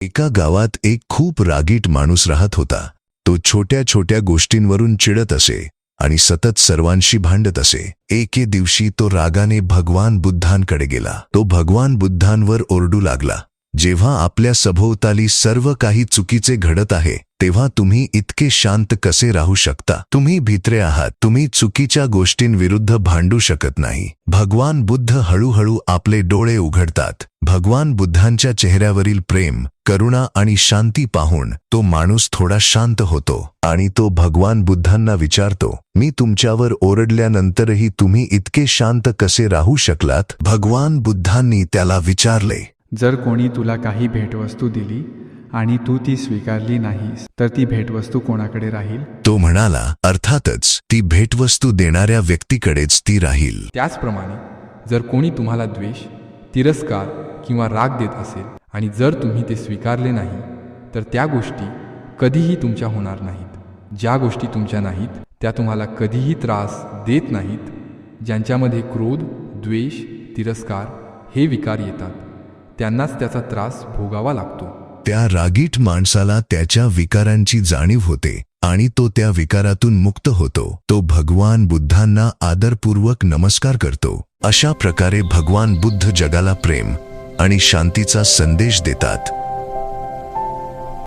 एका गावात एक खूप रागीट माणूस राहत होता. तो छोट्या छोट्या गोष्टींवरून चिडत असे आणि सतत सर्वांशी भांडत असे. एके दिवशी तो रागाने भगवान बुद्धांकडे गेला. तो भगवान बुद्धांवर ओरडू लागला, जेव्हा आपल्या सभोवताली सर्व काही चुकीचे घडत आहे तेव्हा तुम्ही इतके शांत कसे राहू शकता? तुम्ही भित्रे आहात. तुम्ही चुकीच्या गोष्टींविरुद्ध भांडू शकत नाही. भगवान बुद्ध हळूहळू आपले डोळे उघडतात. भगवान बुद्धांच्या चेहऱ्यावरील प्रेम, करुणा आणि शांती पाहून तो माणूस थोडा शांत होतो आणि तो भगवान बुद्धांना विचारतो, मी तुमच्यावर ओरडल्यानंतरही तुम्ही इतके शांत कसे राहू शकलात? भगवान बुद्धांनी त्याला विचारले, जर कोणी तुला काही भेटवस्तू दिली आणि तू ती स्वीकारली नाहीस तर ती भेटवस्तू कोणाकडे राहील? तो म्हणाला, अर्थातच ती भेटवस्तू देणाऱ्या व्यक्तीकडेच ती राहील. त्याचप्रमाणे जर कोणी तुम्हाला द्वेष, तिरस्कार किंवा राग देत असेल आणि जर तुम्ही ते स्वीकारले नाही तर त्या गोष्टी कधीही तुमच्या होणार नाहीत. ज्या गोष्टी तुमच्या नाहीत त्या तुम्हाला कधीही त्रास देत नाहीत. ज्यांच्यामध्ये क्रोध, द्वेष, तिरस्कार हे विकार येतात त्यांनाच त्याचा त्रास भोगावा लागतो. त्या रागीट माणसाला त्याच्या विकारांची जाणीव होते आणि तो त्या विकारातून मुक्त होतो. तो भगवान बुद्धांना आदरपूर्वक नमस्कार करतो. अशा प्रकारे भगवान बुद्ध जगाला प्रेम आणि शांतीचा संदेश देतात.